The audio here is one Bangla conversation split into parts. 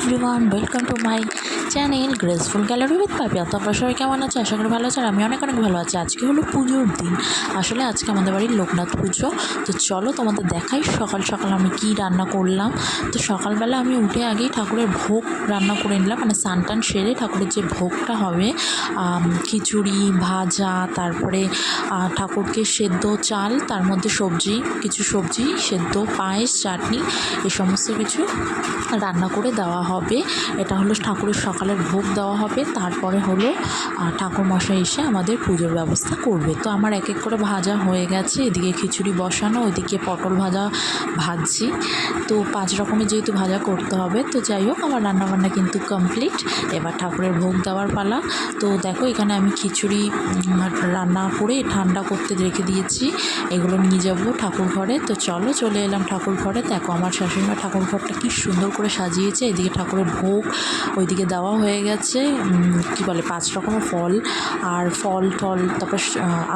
Everyone, welcome to my channel graceful gallery with Papiya. তো আপনারা সবাই কেমন আছে? আশা করি ভালো আছে, আর আমি অনেক অনেক ভালো আছি। আজকে হলো পুজোর দিন। আসলে আজকে আমাদের বাড়ির লোকনাথ পুজো। তো চলো তোমাদের দেখাই সকাল সকাল আমি কি রান্না করলাম। তো সকালবেলা আমি উঠে আগেই ঠাকুরের ভোগ রান্না করে নিলাম, মানে স্নান টান সেরে ঠাকুরের যে ভোগটা হবে, খিচুড়ি, ভাজা, তারপরে ঠাকুরকে সেদ্ধ চাল, তার মধ্যে সবজি, কিছু সবজি সেদ্ধ, পায়েস, চাটনি, এই সমস্ত কিছু রান্না করে দেওয়া হবে। এটা হলো ঠাকুরের সকালের ভোগ দেওয়া হবে। তারপরে হলো ঠাকুর মশাই এসে আমাদের পুজোর ব্যবস্থা করবে। তো আমার এক এক করে ভাজা হয়ে গেছে, এদিকে খিচুড়ি বসানো, ওইদিকে পটল ভাজা ভাজছি। তো 5 রকমের যেহেতু ভাজা করতে হবে, তো যাই হোক আমার রান্নাবান্না কিন্তু কমপ্লিট। এবার ঠাকুরের ভোগ দেওয়ার পালা। তো দেখো এখানে আমি খিচুড়ি রান্না করে ঠান্ডা করতে রেখে দিয়েছি, এগুলো নিয়ে যাবো ঠাকুর ঘরে। তো চলো চলে এলাম ঠাকুর ঘরে। দেখো আমার শাশুড়িমা ঠাকুর ঘরটা কি সুন্দর করে সাজিয়েছে। এদিকে ঠাকুরের ভোগ ওইদিকে দেওয়া হয়ে গেছে, কি বলে 5 রকমের ফল আর ফল টল, তারপর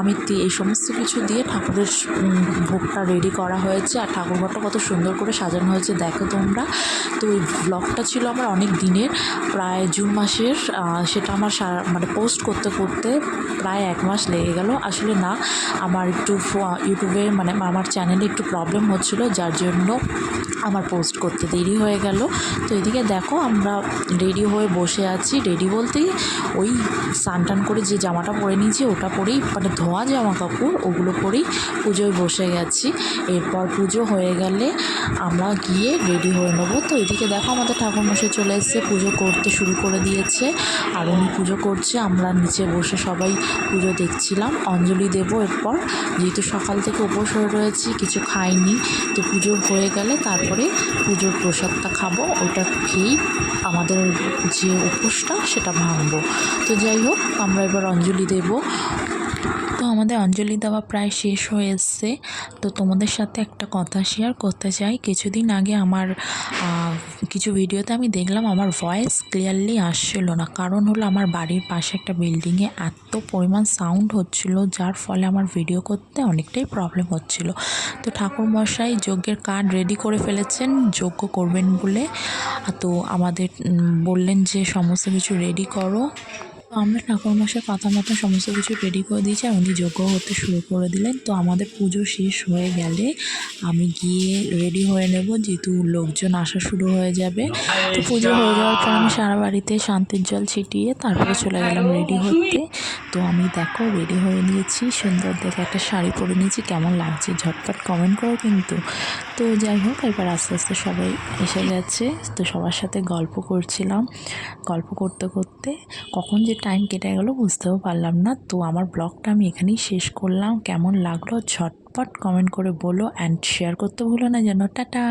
আমিত্তি, এই সমস্ত কিছু দিয়ে ঠাকুরের ভোগটা রেডি করা হয়েছে। আর ঠাকুর ঘরটা কত সুন্দর করে সাজানো হয়েছে দেখো তোমরা। তো ওই ব্লগটা ছিল আমার অনেক দিনের, প্রায় জুন মাসের। সেটা আমার মানে পোস্ট করতে করতে প্রায় 1 মাস লেগে গেল। আসলে না, আমার একটু ইউটিউবে মানে আমার চ্যানেলে একটু প্রবলেম হচ্ছিলো, যার জন্য আমার পোস্ট করতে দেরি হয়ে গেল। তো এদিকে দেখো আমরা রেডি হয়ে বসে আছি। রেডি বলতেই ওই স্নান টান করে যে জামাটা পরে নিয়েছি ওটা পরেই, মানে ধোয়া জামা কাপড় ওগুলো পরেই পুজোয় বসে গেছি। এরপর পুজো হয়ে গেলে আমরা গিয়ে রেডি হয়ে নেবো। তো এদিকে দেখো আমাদের ঠাকুরমশাই চলে এসেছে, পুজো করতে শুরু করে দিয়েছে। আর উনি পুজো করছে, আমরা নিচে বসে সবাই পুজো দেখছিলাম। অঞ্জলি দেবো এরপর, যেহেতু সকাল থেকে উপোস হয়ে রয়েছি, কিছু খাইনি। তো পুজো হয়ে গেলে তারপরে পুজোর প্রসাদটা খাবো, ওটা খেয়েই আমাদের যে উপোসটা সেটা ভাঙবো। তো যাই হোক আমরা এবার অঞ্জলি দেব। তো আমাদের অঞ্জলি দেওয়া প্রায় শেষ হয়ে এসছে। তো তোমাদের সাথে একটা কথা শেয়ার করতে চাই। কিছুদিন আগে আমার কিছু ভিডিওতে আমি দেখলাম আমার ভয়েস ক্লিয়ারলি আসছিল না। কারণ হলো আমার বাড়ির পাশে একটা বিল্ডিংয়ে এত পরিমাণ সাউন্ড হচ্ছিল, যার ফলে আমার ভিডিও করতে অনেকটাই প্রবলেম হচ্ছিল। তো ঠাকুরমশাই যজ্ঞের কার্ড রেডি করে ফেলেছেন যজ্ঞ করবেন বলে। তো আমাদের বললেন যে সমস্ত কিছু রেডি করো। তো আমরা ঠাকুরমশাই কথা মতো সমস্ত কিছু রেডি করে দিয়েছি, আর উনি যজ্ঞ হতে শুরু করে দিলেন। তো আমাদের পুজো শেষ হয়ে গেলে আমি গিয়ে রেডি হয়ে নেব, যেহেতু লোকজন আসা শুরু হয়ে যাবে। তো পুজো হয়ে যাওয়ার পর আমি সারা বাড়িতে শান্তির জল ছিটিয়ে তারপরে চলে গেলাম রেডি হতে। তো আমি দেখো রেডি হয়ে নিয়েছি, সুন্দর দেখে একটা শাড়ি পরে নিয়েছি। কেমন লাগছে ঝটপট কমেন্ট করো কিন্তু। তো যাই হোক এবার আস্তে আস্তে সবাই এসে গেছে। তো সবার সাথে গল্প করছিলাম, গল্প করতে করতে কখন যে টাইম কেটে গেল বুঝতেও পারলাম না। তো আমার ব্লগটা আমি এখানেই শেষ করলাম। কেমন লাগলো ঝটপট কমেন্ট করে বলো, অ্যান্ড শেয়ার করতে ভুলো না যেন। টাটা।